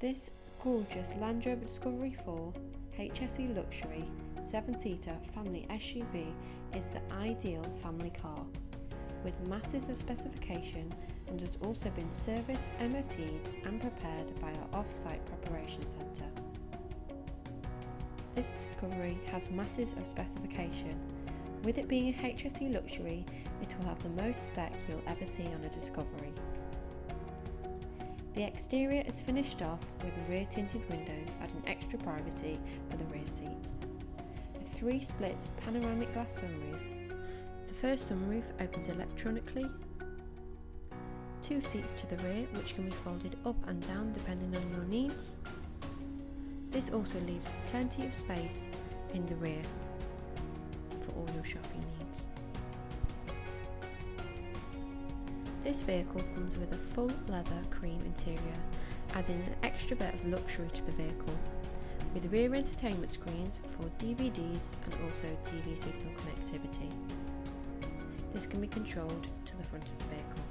This gorgeous Land Rover Discovery 4 HSE luxury 7-seater family SUV is the ideal family car, with masses of specification, and has also been serviced, MOT'd and prepared by our off-site preparation centre. This Discovery has masses of specification. With it being a HSE luxury, it will have the most spec you'll ever see on a Discovery. The exterior is finished off with rear tinted windows adding extra privacy for the rear seats. A 3-split panoramic glass sunroof. The first sunroof opens electronically. 2 seats to the rear which can be folded up and down depending on your needs. This also leaves plenty of space in the rear for all your shopping needs. This vehicle comes with a full leather cream interior, adding an extra bit of luxury to the vehicle, with rear entertainment screens for DVDs and also TV signal connectivity. This can be controlled to the front of the vehicle.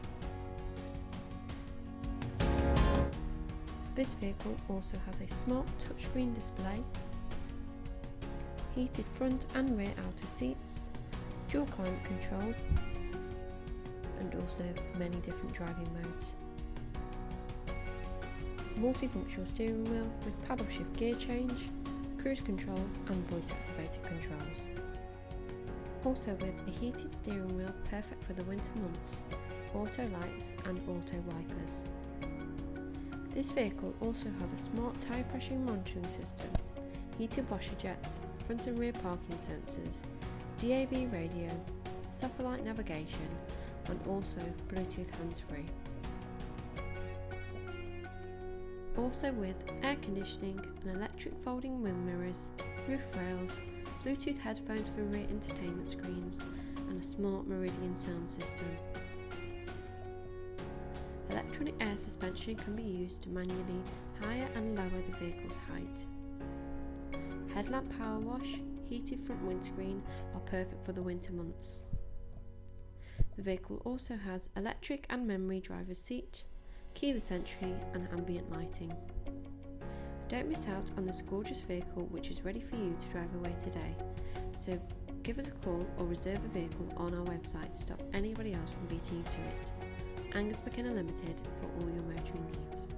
This vehicle also has a smart touchscreen display, heated front and rear outer seats, dual climate control, and also many different driving modes. Multifunctional steering wheel with paddle shift gear change, cruise control and voice activated controls. Also with a heated steering wheel perfect for the winter months, auto lights and auto wipers. This vehicle also has a smart tyre pressure monitoring system, heated washer jets, front and rear parking sensors, DAB radio, satellite navigation and also Bluetooth hands-free. Also with air conditioning and electric folding wing mirrors, roof rails, Bluetooth headphones for rear entertainment screens and a smart Meridian sound system. Electronic air suspension can be used to manually higher and lower the vehicle's height. Headlamp power wash, heated front windscreen are perfect for the winter months. The vehicle also has electric and memory driver's seat, keyless entry and ambient lighting. Don't miss out on this gorgeous vehicle which is ready for you to drive away today, so give us a call or reserve the vehicle on our website to stop anybody else from beating you to it. Angus MacKinnon Ltd for all your motoring needs.